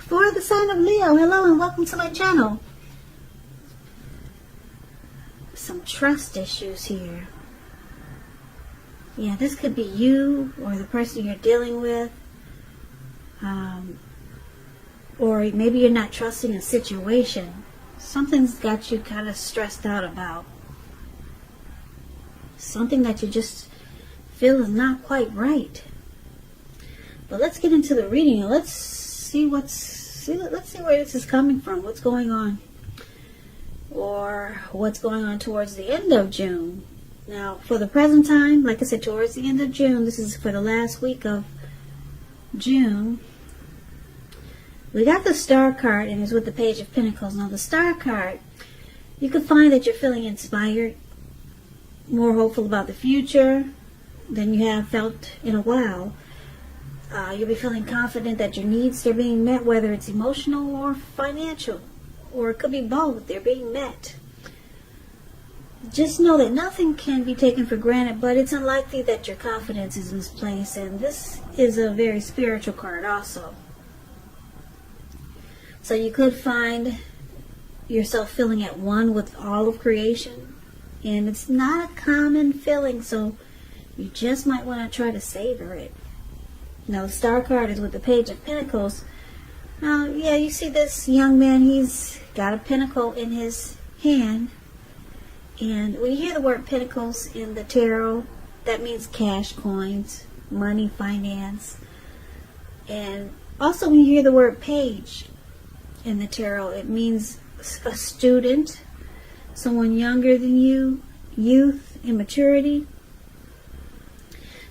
For the sign of Leo, hello and welcome to my channel. Some trust issues here. Yeah, this could be you or the person you're dealing with. Or maybe you're not trusting a situation. Something's got you kind of stressed out about. Something that you just feel is not quite right. But let's get into the reading and let's see let's see where this is coming from. What's going on? Or what's going on towards the end of June. Now, for the present time, like I said, towards the end of June, this is for the last week of June. We got the Star card, and it's with the Page of Pentacles. Now, the Star card, you could find that you're feeling inspired, more hopeful about the future than you have felt in a while. You'll be feeling confident that your needs are being met, whether it's emotional or financial, or it could be both. They're being met. Just know that nothing can be taken for granted, but it's unlikely that your confidence is misplaced, and this is a very spiritual card also. So you could find yourself feeling at one with all of creation, and it's not a common feeling, so you just might want to try to savor it. Now, the Star card is with the Page of Pentacles. Now, yeah, you see this young man, he's got a pentacle in his hand. And when you hear the word pentacles in the tarot, that means cash, coins, money, finance. And also when you hear the word page in the tarot, it means a student, someone younger than you, youth, immaturity.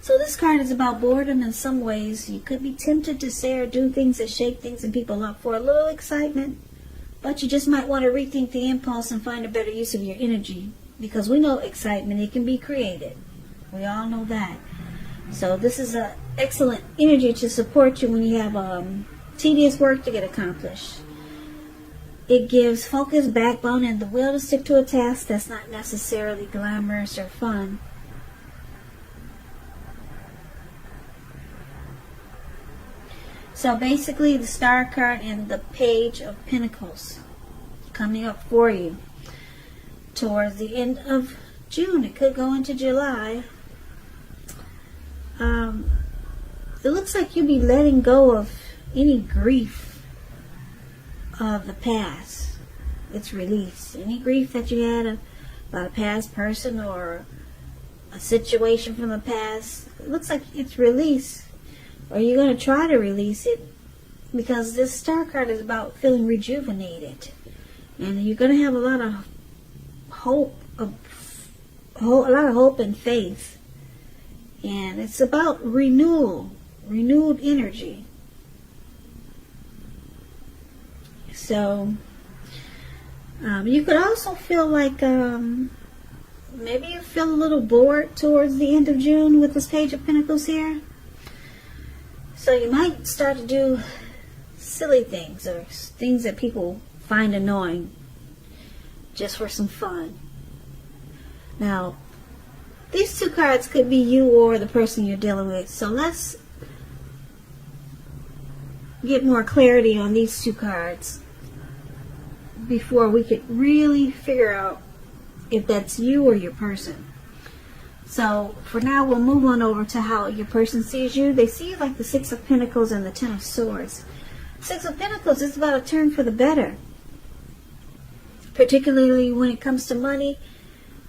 So this card is about boredom in some ways. You could be tempted to say or do things that shake things and people up for a little excitement. But you just might want to rethink the impulse and find a better use of your energy. Because we know excitement, it can be created. We all know that. So this is an excellent energy to support you when you have tedious work to get accomplished. It gives focus, backbone, and the will to stick to a task that's not necessarily glamorous or fun. So basically, the Star card and the Page of Pentacles coming up for you towards the end of June. It could go into July. It looks like you'll be letting go of any grief of the past. It's released. Any grief that you had about a past person or a situation from the past, it looks like it's released. Or you're going to try to release it, because this Star card is about feeling rejuvenated. And you're going to have a lot of hope, a lot of hope and faith. And it's about renewed energy. So, you could also feel like maybe you feel a little bored towards the end of June with this Page of Pentacles here. So you might start to do silly things or things that people find annoying just for some fun. Now, these two cards could be you or the person you're dealing with. So let's get more clarity on these two cards before we could really figure out if that's you or your person. So, for now, we'll move on over to how your person sees you. They see you like the Six of Pentacles and the Ten of Swords. Six of Pentacles is about a turn for the better. Particularly when it comes to money.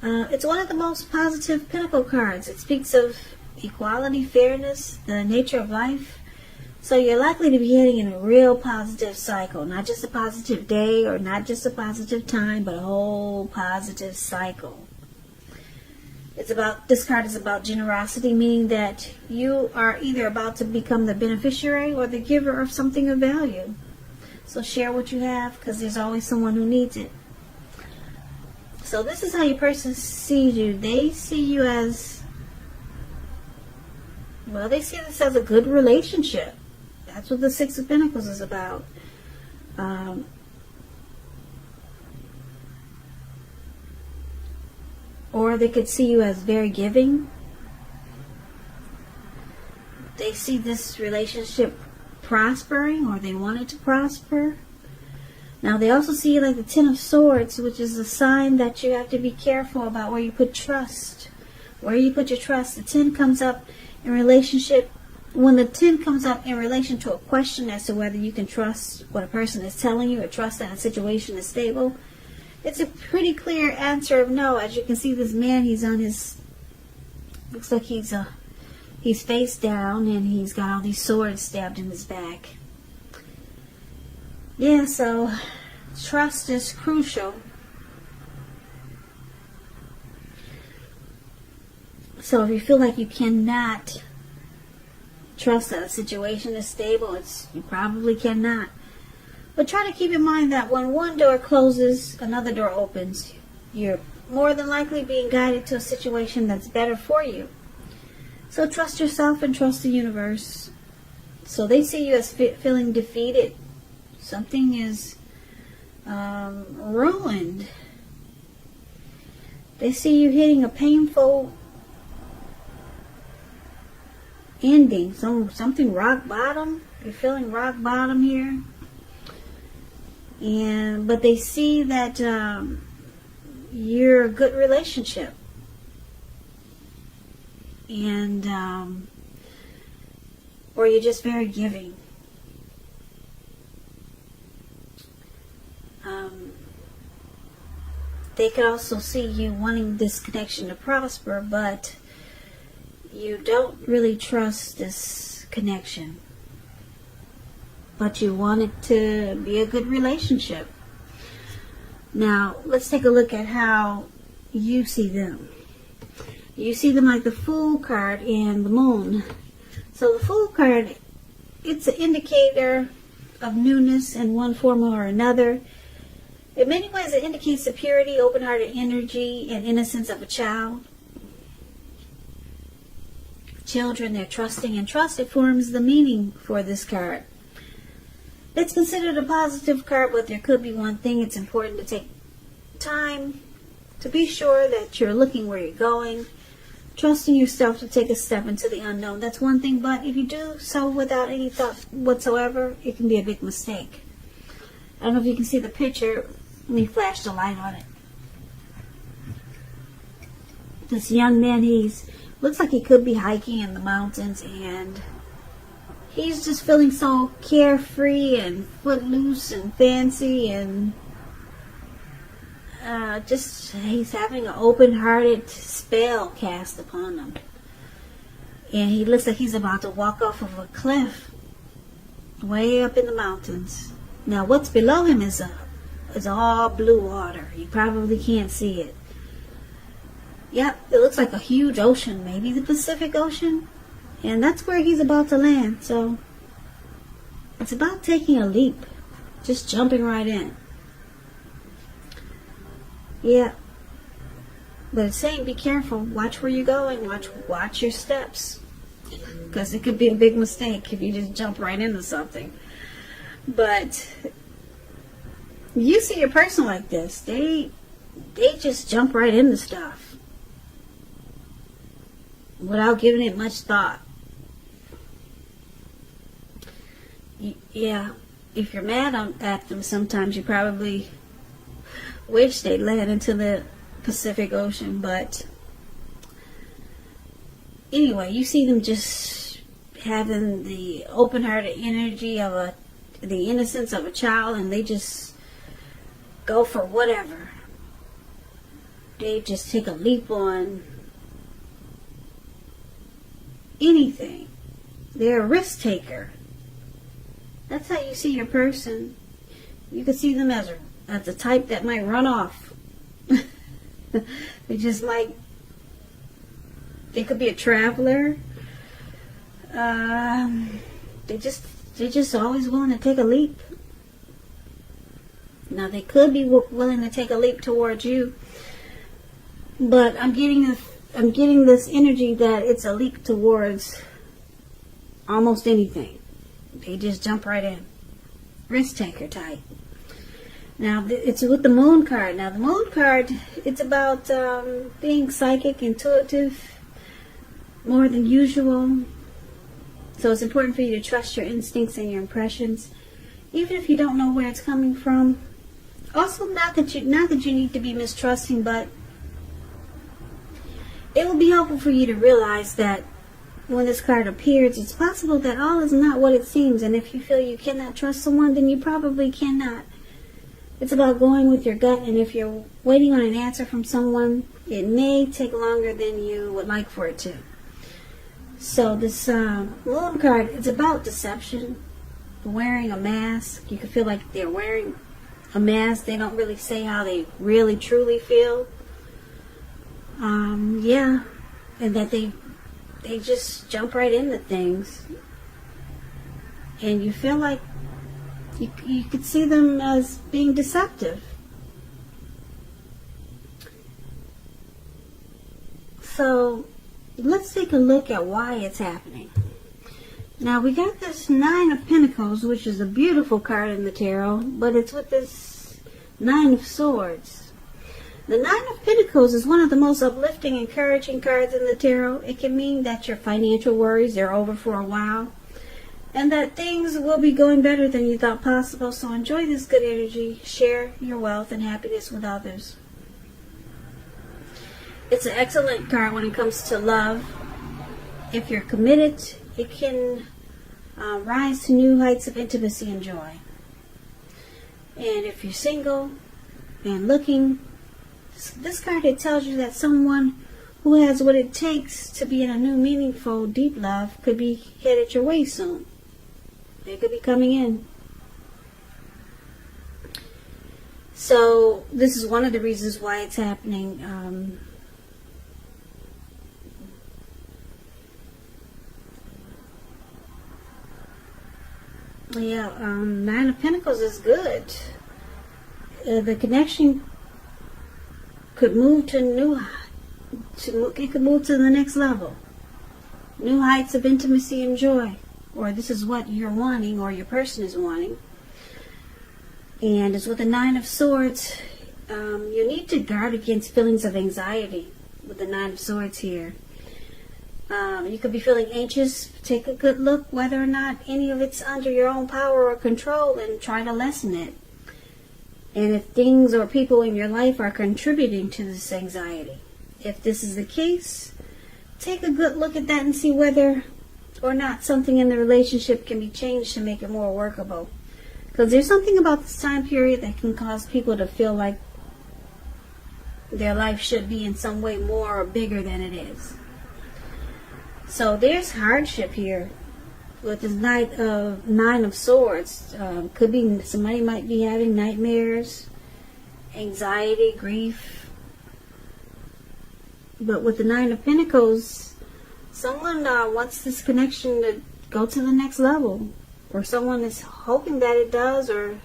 It's one of the most positive Pentacle cards. It speaks of equality, fairness, the nature of life. So you're likely to be heading in a real positive cycle. Not just a positive day or not just a positive time, but a whole positive cycle. This card is about generosity, meaning that you are either about to become the beneficiary or the giver of something of value. So share what you have, because there's always someone who needs it. So this is how your person sees you. They see you as, well, they see this as a good relationship. That's what the Six of Pentacles is about. Or they could see you as very giving. They see this relationship prospering, or they wanted to prosper. Now they also see like the Ten of Swords, which is a sign that you have to be careful about where you put trust. Where you put your trust. The 10 comes up in relationship. When the 10 comes up in relation to a question as to whether you can trust what a person is telling you or trust that a situation is stable, it's a pretty clear answer of no. As you can see, this man, he's on his, looks like he's face down, and he's got all these swords stabbed in his back. Yeah, so trust is crucial. So if you feel like you cannot trust that a situation is stable, you probably cannot. But try to keep in mind that when one door closes, another door opens. You're more than likely being guided to a situation that's better for you. So trust yourself and trust the universe. So they see you as feeling defeated. Something is ruined. They see you hitting a painful ending. Something rock bottom. You're feeling rock bottom here. But they see that you're a good relationship. Or you're just very giving. They could also see you wanting this connection to prosper, but you don't really trust this connection. But you want it to be a good relationship. Now, let's take a look at how you see them. You see them like the Fool card and the Moon. So the Fool card, it's an indicator of newness in one form or another. In many ways, it indicates the purity, open-hearted energy, and innocence of a child. Children, they're trusting, and trust, it forms the meaning for this card. It's considered a positive card, but there could be one thing. It's important to take time to be sure that you're looking where you're going, trusting yourself to take a step into the unknown. That's one thing, but if you do so without any thought whatsoever, it can be a big mistake. I don't know if you can see the picture. Let me flash the light on it. This young man, looks like he could be hiking in the mountains, and he's just feeling so carefree and footloose and fancy, and he's having an open-hearted spell cast upon him. And he looks like he's about to walk off of a cliff way up in the mountains. Now what's below him is all blue water. You probably can't see it. Yep, it looks like a huge ocean, maybe the Pacific Ocean. And that's where he's about to land. So it's about taking a leap. Just jumping right in. Yeah. But it's saying be careful. Watch where you're going. Watch your steps. Because it could be a big mistake if you just jump right into something. But you see a person like this. They just jump right into stuff without giving it much thought. Yeah, if you're mad at them, sometimes you probably wish they'd land into the Pacific Ocean. But anyway, you see them just having the open-hearted energy of the innocence of a child, and they just go for whatever. They just take a leap on anything. They're a risk taker. That's how you see your person. You can see them as the type that might run off. They could be a traveler. They just always willing to take a leap. Now they could be willing to take a leap towards you, but I'm getting this energy that it's a leap towards almost anything. They just jump right in. Risk taker type. Now, it's with the Moon card. Now, the Moon card, it's about being psychic, intuitive, more than usual. So it's important for you to trust your instincts and your impressions, even if you don't know where it's coming from. Also, not that you need to be mistrusting, but it will be helpful for you to realize that when this card appears, it's possible that all is not what it seems, and if you feel you cannot trust someone, then you probably cannot. It's about going with your gut, and if you're waiting on an answer from someone, it may take longer than you would like for it to. So this little card, it's about deception, wearing a mask. You can feel like they're wearing a mask. They don't really say how they really truly feel. Yeah, and that they just jump right into things, and you feel like you could see them as being deceptive. So let's take a look at why it's happening. Now we got this Nine of Pentacles, which is a beautiful card in the tarot, but it's with this Nine of Swords. The Nine of Pentacles is one of the most uplifting, encouraging cards in the tarot. It can mean that your financial worries are over for a while, and that things will be going better than you thought possible. So enjoy this good energy. Share your wealth and happiness with others. It's an excellent card when it comes to love. If you're committed, it can rise to new heights of intimacy and joy. And if you're single and looking, this card, it tells you that someone who has what it takes to be in a new, meaningful, deep love could be headed your way soon. They could be coming in. So this is one of the reasons why it's happening. Nine of Pentacles is good. The connection could move to it could move to the next level. New heights of intimacy and joy. Or this is what you're wanting, or your person is wanting. And it's with the Nine of Swords. You need to guard against feelings of anxiety with the Nine of Swords here. You could be feeling anxious. Take a good look whether or not any of it's under your own power or control, and try to lessen it. And if things or people in your life are contributing to this anxiety. If this is the case, take a good look at that and see whether or not something in the relationship can be changed to make it more workable. Because there's something about this time period that can cause people to feel like their life should be in some way more or bigger than it is. So there's hardship here with this Nine of Swords. Could be somebody might be having nightmares, anxiety, grief. But with the Nine of Pentacles, someone wants this connection to go to the next level, or someone is hoping that it does. Or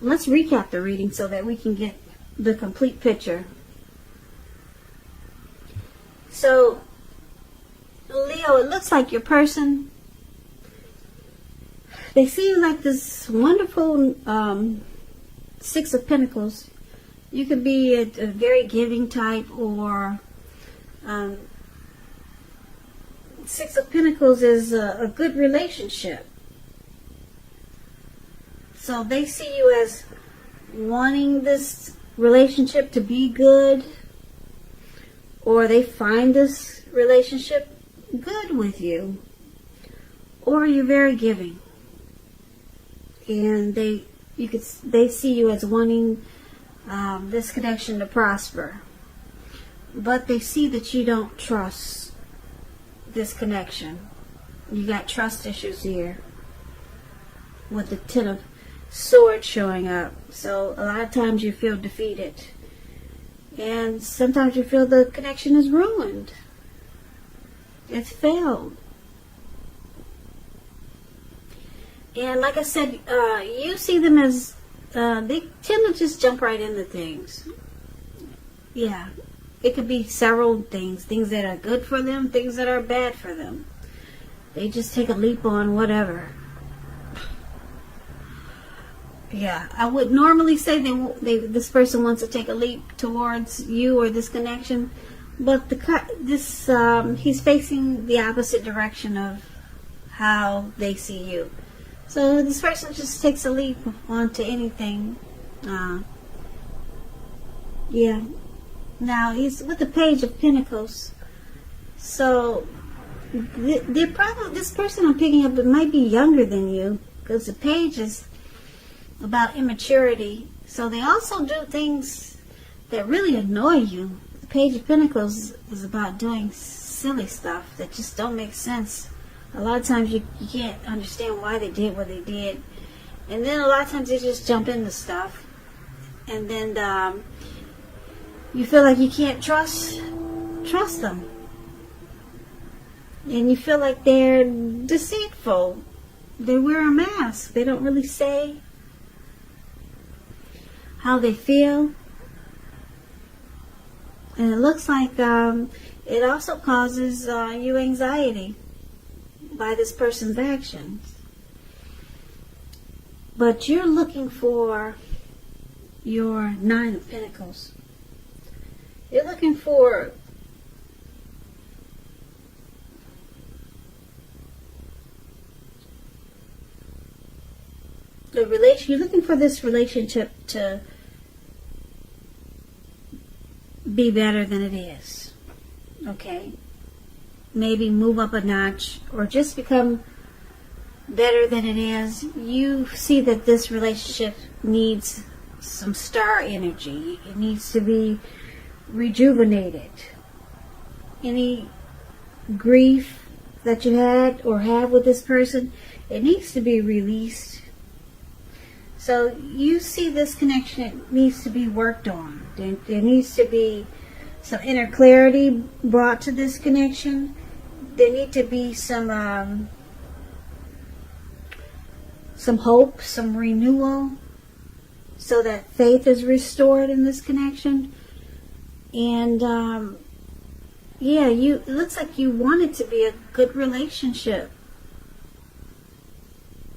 let's recap the reading so that we can get the complete picture. So Leo, it looks like your person, they seem like this wonderful Six of Pentacles. You could be a very giving type, or Six of Pentacles is a good relationship. So they see you as wanting this relationship to be good, or they find this relationship good with you, or you're very giving, and they see you as wanting this connection to prosper, but they see that you don't trust this connection. You got trust issues here with the Ten of Swords showing up. So a lot of times you feel defeated, and sometimes you feel the connection is ruined. It's failed. And like I said, you see them as they tend to just jump right into things. Yeah, it could be several things that are good for them, things that are bad for them. They just take a leap on whatever. Yeah, I would normally say this person wants to take a leap towards you or this connection, But he's facing the opposite direction of how they see you. So this person just takes a leap onto anything. Yeah. Now he's with the Page of Pentacles. So this person I'm picking up, it might be younger than you, because the page is about immaturity. So they also do things that really annoy you. The Page of Pentacles is about doing silly stuff that just don't make sense. A lot of times you can't understand why they did what they did. And then a lot of times they just jump into stuff. And then you feel like you can't trust them. And you feel like they're deceitful. They wear a mask. They don't really say how they feel. And it looks like it also causes you anxiety by this person's actions. But you're looking for your Nine of Pentacles. You're looking for you're looking for this relationship to be better than it is. Okay? Maybe move up a notch, or just become better than it is. You see that this relationship needs some star energy. It needs to be rejuvenated. Any grief that you had or have with this person, it needs to be released. So you see this connection needs to be worked on. There needs to be some inner clarity brought to this connection. There need to be some hope, some renewal, so that faith is restored in this connection. And it looks like you want it to be a good relationship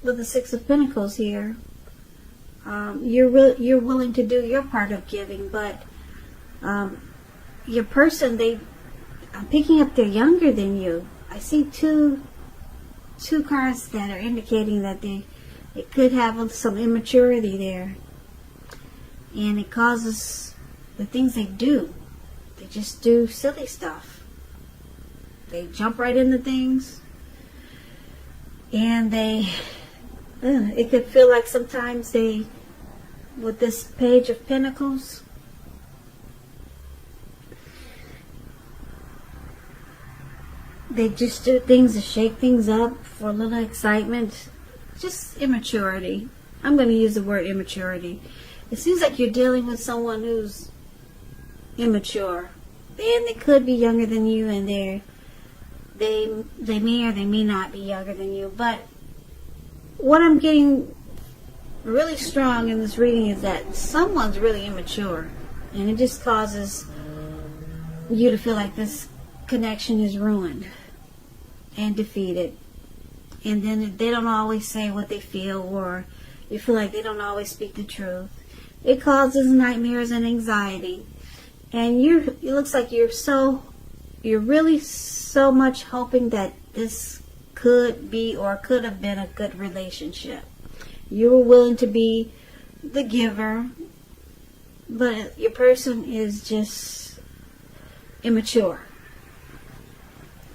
with the Six of Pentacles here. You're willing to do your part of giving, but your person, I'm picking up they're younger than you. I see two cards that are indicating that it could have some immaturity there, and it causes the things they do. They just do silly stuff. They jump right into things, and it could feel like sometimes with this Page of Pentacles, they just do things to shake things up for a little excitement. Just immaturity. I'm going to use the word immaturity. It seems like you're dealing with someone who's immature. And they could be younger than you, and they may or they may not be younger than you. But what I'm getting really strong in this reading is that someone's really immature, and it just causes you to feel like this connection is ruined and defeated. And then they don't always say what they feel, or you feel like they don't always speak the truth. It causes nightmares and anxiety. And it looks like you're really so much hoping that this could be or could have been a good relationship. You were willing to be the giver, but your person is just immature.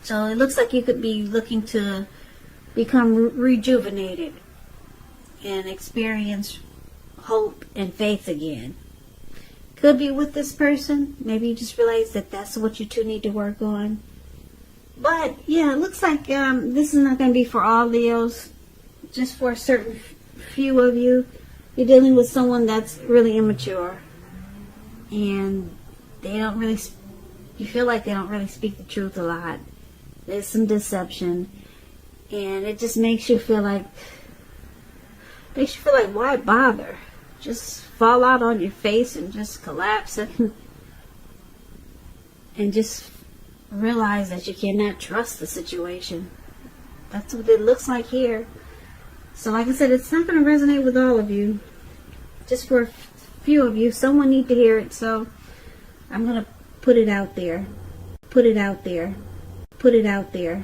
So it looks like you could be looking to become rejuvenated and experience hope and faith again. Could be with this person. Maybe you just realize that that's what you two need to work on. But yeah, it looks like this is not going to be for all Leos. Just for a certain few of you. You're dealing with someone that's really immature, and you feel like they don't really speak the truth a lot. There's some deception, and it just makes you feel like why bother? Just fall out on your face and just collapse and just realize that you cannot trust the situation. That's what it looks like here. So like I said, it's not going to resonate with all of you. Just for a few of you. Someone need to hear it, so I'm going to put it out there. Put it out there. Put it out there.